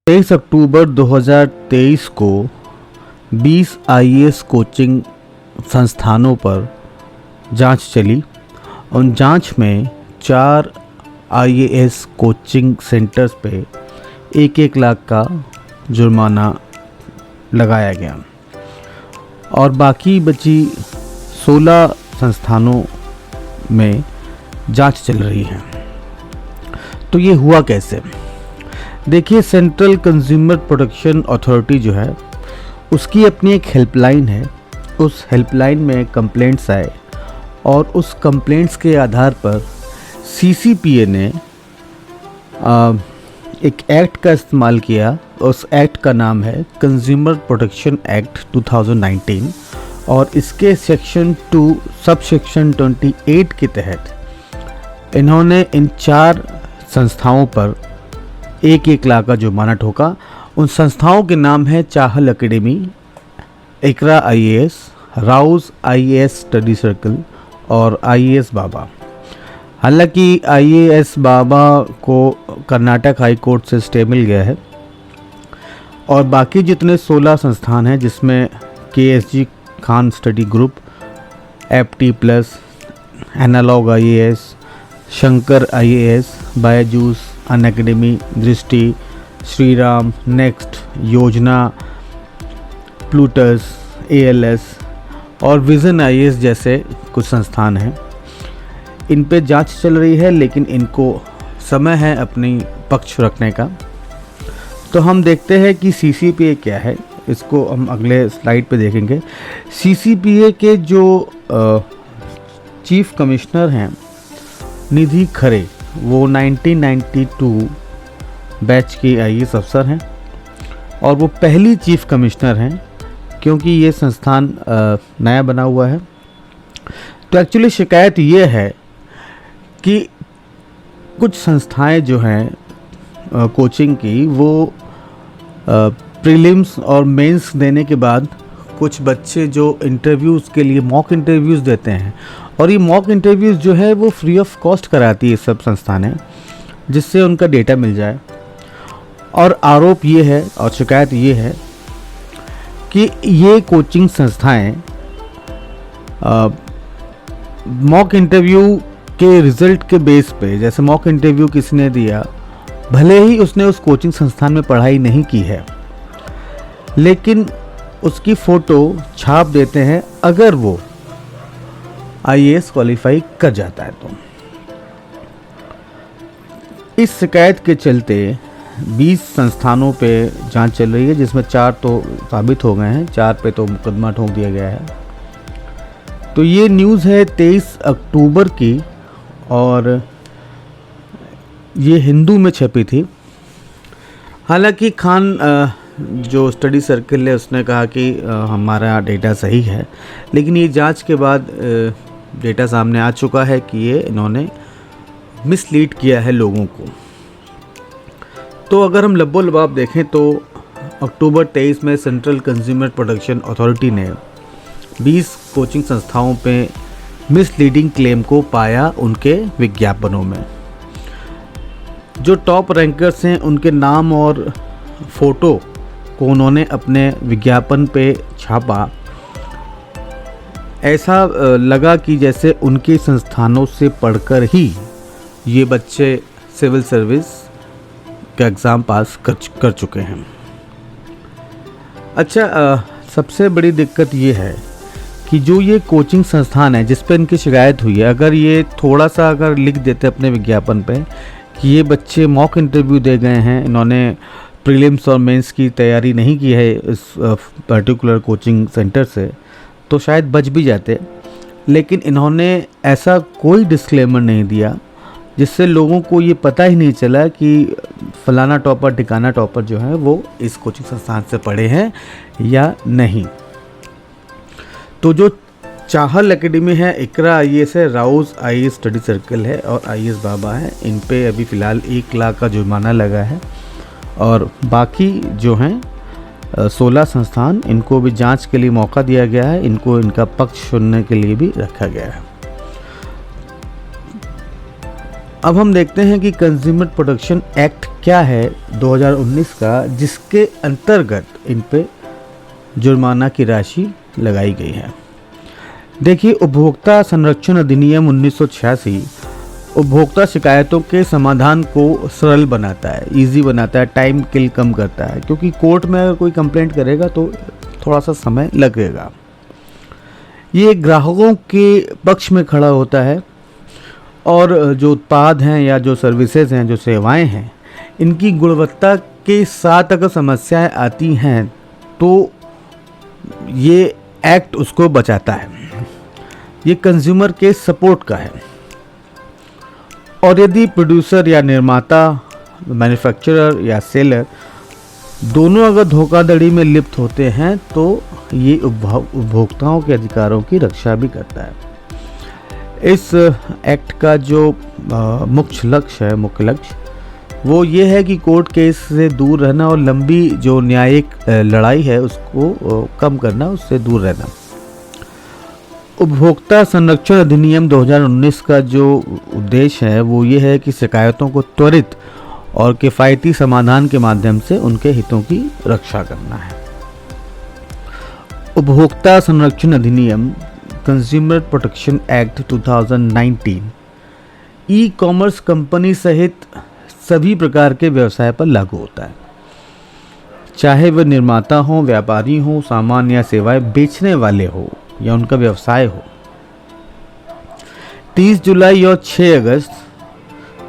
23 अक्टूबर 2023 को 20 IAS coaching संस्थानों पर जांच चली। उन जांच में 4 आईएएस कोचिंग सेंटर्स पे 1-1 लाख का जुर्माना लगाया गया और बाकी बची 16 संस्थानों में जांच चल रही है। तो ये हुआ कैसे? देखिए, सेंट्रल कंज्यूमर प्रोटेक्शन अथॉरिटी जो है उसकी अपनी एक हेल्पलाइन है। उस हेल्पलाइन में कंप्लेंट्स आए और उस कंप्लेंट्स के आधार पर सीसीपीए ने एक एक्ट का इस्तेमाल किया। उस एक्ट का नाम है कंज्यूमर प्रोटेक्शन एक्ट 2019 और इसके सेक्शन 2 सब सेक्शन 28 के तहत इन्होंने इन 4 संस्थाओं पर 1-1 लाख का जुर्माना ठोका। उन संस्थाओं के नाम है Chahal Academy, Iqra IAS, Rau's IAS Study Circle और आईएएस बाबा। हालांकि आईएएस बाबा को कर्नाटक हाई कोर्ट से स्टे मिल गया है और बाकी जितने 16 संस्थान हैं जिसमें KSG Khan Study Group, FT Plus, Analog IAS, Shankar IAS, Byju's, Unacademy, Drishti, Shri Ram, Next, Yojana, Plutus, ALS और विजन आईएएस जैसे कुछ संस्थान हैं। इन पे जांच चल रही है, लेकिन इनको समय है अपनी पक्ष रखने का। तो हम देखते हैं कि सीसीपीए क्या है। इसको हम अगले स्लाइड पे देखेंगे। सीसीपीए के जो चीफ कमिश्नर हैं निधि खरे, वो 1992 बैच की आईएएस अफसर हैं और वो पहली चीफ कमिश्नर हैं क्योंकि ये संस्थान नया बना हुआ है। तो एक्चुअली शिकायत ये है कि कुछ संस्थाएं जो हैं कोचिंग की, वो प्रीलिम्स और मेंस देने के बाद कुछ बच्चे जो इंटरव्यूज़ के लिए मॉक इंटरव्यूज़ देते हैं और ये मॉक इंटरव्यूज़ जो है वो फ्री ऑफ कॉस्ट कराती है सब संस्थानें, जिससे उनका डेटा मिल जाए। और आरोप ये है और शिकायत ये है कि ये कोचिंग संस्थाएं मॉक इंटरव्यू के रिज़ल्ट के बेस पे, जैसे मॉक इंटरव्यू किसने दिया, भले ही उसने उस कोचिंग संस्थान में पढ़ाई नहीं की है, लेकिन उसकी फ़ोटो छाप देते हैं अगर वो आईएएस क्वालिफाई कर जाता है। तो इस शिकायत के चलते 20 संस्थानों पे जांच चल रही है, जिसमें 4 तो साबित हो गए हैं, 4 पे तो मुकदमा ठोक दिया गया है। तो ये न्यूज़ है 23 अक्टूबर की और ये हिंदू में छपी थी। हालांकि खान जो स्टडी सर्कल है उसने कहा कि हमारा डेटा सही है, लेकिन ये जांच के बाद डेटा सामने आ चुका है कि ये इन्होंने मिसलीड किया है लोगों को। तो अगर हम लब्बो लबाब देखें तो अक्टूबर 23 में सेंट्रल कंज्यूमर प्रोटेक्शन अथॉरिटी ने 20 कोचिंग संस्थाओं पे मिसलीडिंग क्लेम को पाया उनके विज्ञापनों में। जो टॉप रैंकर्स हैं उनके नाम और फोटो को उन्होंने अपने विज्ञापन पे छापा। ऐसा लगा कि जैसे उनके संस्थानों से पढ़कर ही ये बच्चे सिविल सर्विस का एग्ज़ाम पास कर चुके हैं। अच्छा, सबसे बड़ी दिक्कत ये है कि जो ये कोचिंग संस्थान है जिस पर इनकी शिकायत हुई है, अगर ये थोड़ा सा अगर लिख देते अपने विज्ञापन पे कि ये बच्चे मॉक इंटरव्यू दे गए हैं, इन्होंने प्रीलिम्स और मेंस की तैयारी नहीं की है इस पर्टिकुलर कोचिंग सेंटर से, तो शायद बच भी जाते। लेकिन इन्होंने ऐसा कोई डिस्क्लेमर नहीं दिया जिससे लोगों को ये पता ही नहीं चला कि फलाना टॉपर ठिकाना टॉपर जो है वो इस कोचिंग संस्थान से पढ़े हैं या नहीं। तो जो चाहल एकेडमी है, इकरा आईएएस है, राउज आईएएस स्टडी सर्कल है और आईएएस बाबा है, इन पे अभी फ़िलहाल 1 लाख का जुर्माना लगा है और बाकी जो हैं 16 संस्थान, इनको भी जांच के लिए मौका दिया गया है, इनको इनका पक्ष सुनने के लिए भी रखा गया है। अब हम देखते हैं कि कंज्यूमर प्रोटेक्शन एक्ट क्या है 2019 का, जिसके अंतर्गत इन पे जुर्माना की राशि लगाई गई है। देखिए, उपभोक्ता संरक्षण अधिनियम 1986 उपभोक्ता शिकायतों के समाधान को सरल बनाता है, इजी बनाता है, टाइम किल कम करता है, क्योंकि कोर्ट में अगर कोई कंप्लेंट करेगा तो थोड़ा सा समय लगेगा। ये ग्राहकों के पक्ष में खड़ा होता है और जो उत्पाद हैं या जो सर्विसेज हैं, जो सेवाएं हैं, इनकी गुणवत्ता के साथ अगर समस्याएं आती हैं तो ये एक्ट उसको बचाता है। ये कंज्यूमर के सपोर्ट का है। और यदि प्रोड्यूसर या निर्माता, मैन्युफैक्चरर या सेलर दोनों अगर धोखाधड़ी में लिप्त होते हैं तो ये उपभोक्ताओं के अधिकारों की रक्षा भी करता है। इस एक्ट का जो मुख्य लक्ष्य वो ये है कि कोर्ट केस से दूर रहना और लंबी जो न्यायिक लड़ाई है उसको कम करना, उससे दूर रहना। उपभोक्ता संरक्षण अधिनियम 2019 का जो उद्देश्य है वो ये है कि शिकायतों को त्वरित और किफ़ायती समाधान के माध्यम से उनके हितों की रक्षा करना है। उपभोक्ता संरक्षण अधिनियम consumer protection act 2019 e commerce company सहित सभी प्रकार के व्यवसाय पर लागू होता है, चाहे वह निर्माता हो, व्यापारी हो, सामान या सेवाएं बेचने वाले हो या उनका व्यवसाय हो। 30 जुलाई और 6 अगस्त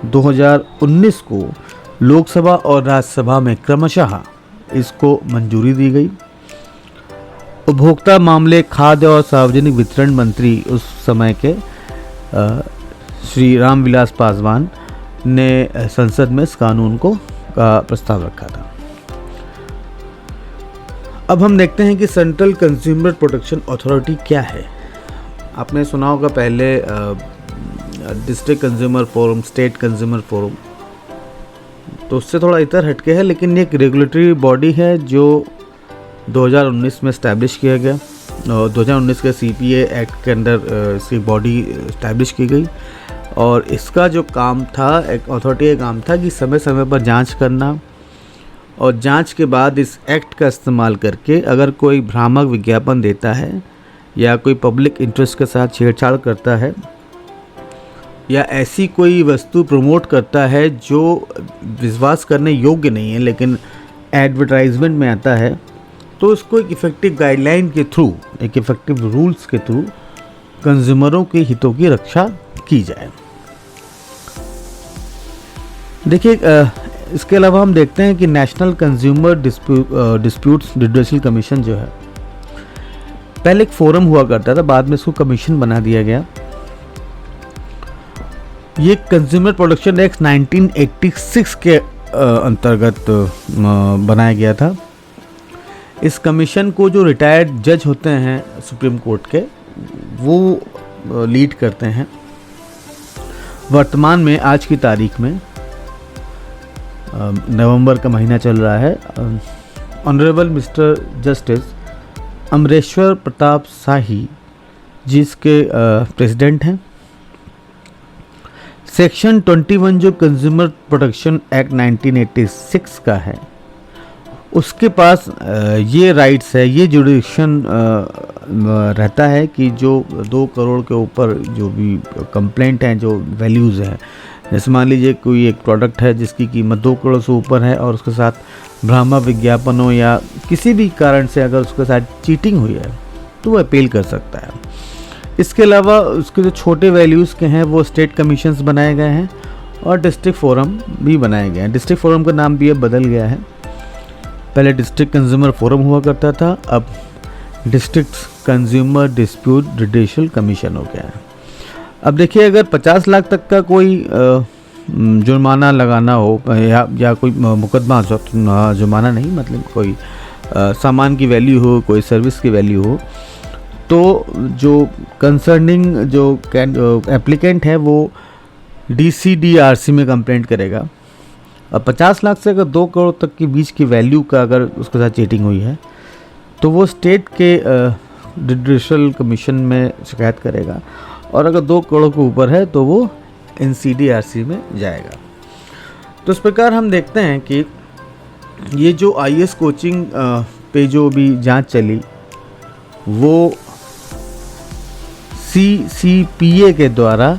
2019 को लोकसभा और राज्यसभा में क्रमशः इसको मंजूरी दी गई। उपभोक्ता मामले, खाद्य और सार्वजनिक वितरण मंत्री उस समय के श्री रामविलास पासवान ने संसद में इस कानून का प्रस्ताव रखा था। अब हम देखते हैं कि सेंट्रल कंज्यूमर प्रोटेक्शन अथॉरिटी क्या है। आपने सुना होगा पहले district consumer forum, state consumer forum, तो उससे थोड़ा इधर हटके है, लेकिन ये एक रेगुलेटरी बॉडी है जो 2019 में इस्टेब्लिश किया गया। 2019 के CPA एक्ट के अंदर इसकी बॉडी इस्टेब्लिश की गई और इसका जो काम था, एक अथॉरिटी का काम था कि समय समय पर जांच करना और जांच के बाद इस एक्ट का इस्तेमाल करके अगर कोई भ्रामक विज्ञापन देता है या कोई पब्लिक इंटरेस्ट के साथ छेड़छाड़ करता है या ऐसी कोई वस्तु प्रमोट करता है जो विश्वास करने योग्य नहीं है लेकिन एडवर्टाइजमेंट में आता है, तो उसको एक इफ़ेक्टिव गाइडलाइन के थ्रू, एक इफ़ेक्टिव रूल्स के थ्रू कंज्यूमरों के हितों की रक्षा की जाए। देखिए, इसके अलावा हम देखते हैं कि नेशनल कंज्यूमर डिस्प्यूट्स रिड्यूसल कमीशन जो है, पहले एक फोरम हुआ करता था, बाद में इसको कमीशन बना दिया गया। ये कंज्यूमर प्रोटेक्शन एक्ट 1986 के अंतर्गत बनाया गया था। इस कमीशन को जो रिटायर्ड जज होते हैं सुप्रीम कोर्ट के, वो लीड करते हैं। वर्तमान में आज की तारीख में नवंबर का महीना चल रहा है, honourable mister justice Amreshwar Pratap Shahi जिसके प्रेसिडेंट हैं। सेक्शन 21 जो कंज्यूमर प्रोटेक्शन एक्ट 1986 का है, उसके पास ये राइट्स है, ये जुडिक्शन रहता है कि जो 2 करोड़ के ऊपर जो भी कंप्लेंट हैं, जो वैल्यूज़ हैं, जैसे मान लीजिए कोई एक प्रोडक्ट है जिसकी कीमत 2 करोड़ से ऊपर है और उसके साथ भ्रामक विज्ञापन हो या किसी भी कारण से अगर उसके साथ चीटिंग हुई है तो वो अपील कर सकता है। इसके अलावा उसके जो छोटे वैल्यूज़ के हैं वो स्टेट कमीशंस बनाए गए हैं और डिस्ट्रिक्ट फोरम भी बनाए गए हैं। डिस्ट्रिक्ट फोरम का नाम भी अब बदल गया है, पहले डिस्ट्रिक्ट कंज्यूमर फोरम हुआ करता था, अब डिस्ट्रिक्ट कंज्यूमर डिस्प्यूट रिड्यूसल कमीशन हो गया है। अब देखिए, अगर 50 लाख तक का कोई जुर्माना लगाना हो या कोई मुकदमा, जुर्माना नहीं मतलब कोई सामान की वैल्यू हो, कोई सर्विस की वैल्यू हो, तो जो कंसर्निंग जो एप्लीकेंट है वो DCDRC में कंप्लेंट करेगा। अब 50 लाख से अगर 2 करोड़ तक के बीच की वैल्यू का अगर उसके साथ चीटिंग हुई है तो वो स्टेट के रिड्यूसल कमीशन में शिकायत करेगा और अगर 2 करोड़ के ऊपर है तो वो NCDRC में जाएगा। तो इस प्रकार हम देखते हैं कि ये जो IAS कोचिंग पे जो भी जांच चली वो CCPA के द्वारा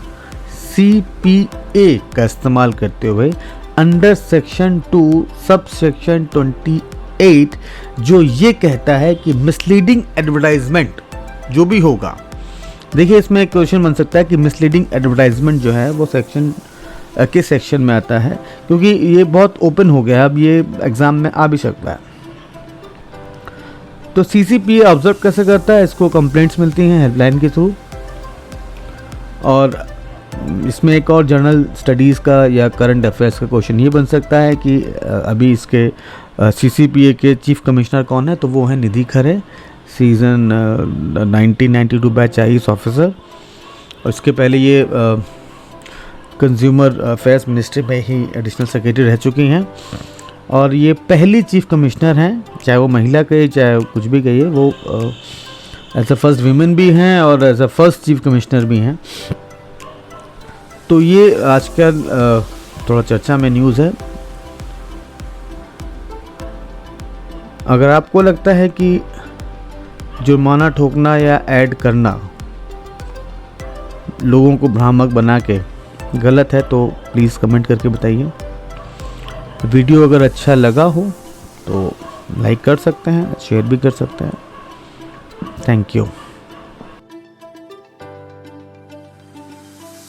CPA का इस्तेमाल करते हुए अंडर सेक्शन 2 सब सेक्शन 28 जो ये कहता है कि मिसलीडिंग एडवर्टाइजमेंट जो भी होगा, देखिए इसमें एक क्वेश्चन बन सकता है कि मिसलीडिंग एडवर्टाइजमेंट जो है वो सेक्शन किस सेक्शन में आता है, क्योंकि ये बहुत ओपन हो गया है, अब ये एग्ज़ाम में आ भी सकता है। तो CCPA ऑब्जर्व कैसे करता है, इसको कंप्लेंट्स मिलती हैं हेल्पलाइन के थ्रू, और इसमें एक और जनरल स्टडीज़ का या करंट अफेयर्स का क्वेश्चन ये बन सकता है कि अभी इसके CCPA के चीफ कमिश्नर कौन है, तो वो है निधि खरे, सीज़न 1992 बैच IAS ऑफिसर, और इसके पहले ये कंज्यूमर अफेयर्स मिनिस्ट्री में ही एडिशनल सेक्रेटरी रह चुकी हैं, और ये पहली चीफ कमिश्नर हैं, चाहे वो महिला कहिए चाहे कुछ भी कहिए, वो एज अ फर्स्ट वीमेन भी हैं और as a first chief commissioner भी हैं। तो ये आजकल थोड़ा चर्चा में न्यूज़ है। अगर आपको लगता है कि जुर्माना ठोकना या ऐड करना लोगों को भ्रामक बना के गलत है तो प्लीज़ कमेंट करके बताइए। वीडियो अगर अच्छा लगा हो तो लाइक कर सकते हैं, शेयर भी कर सकते हैं। Thank you.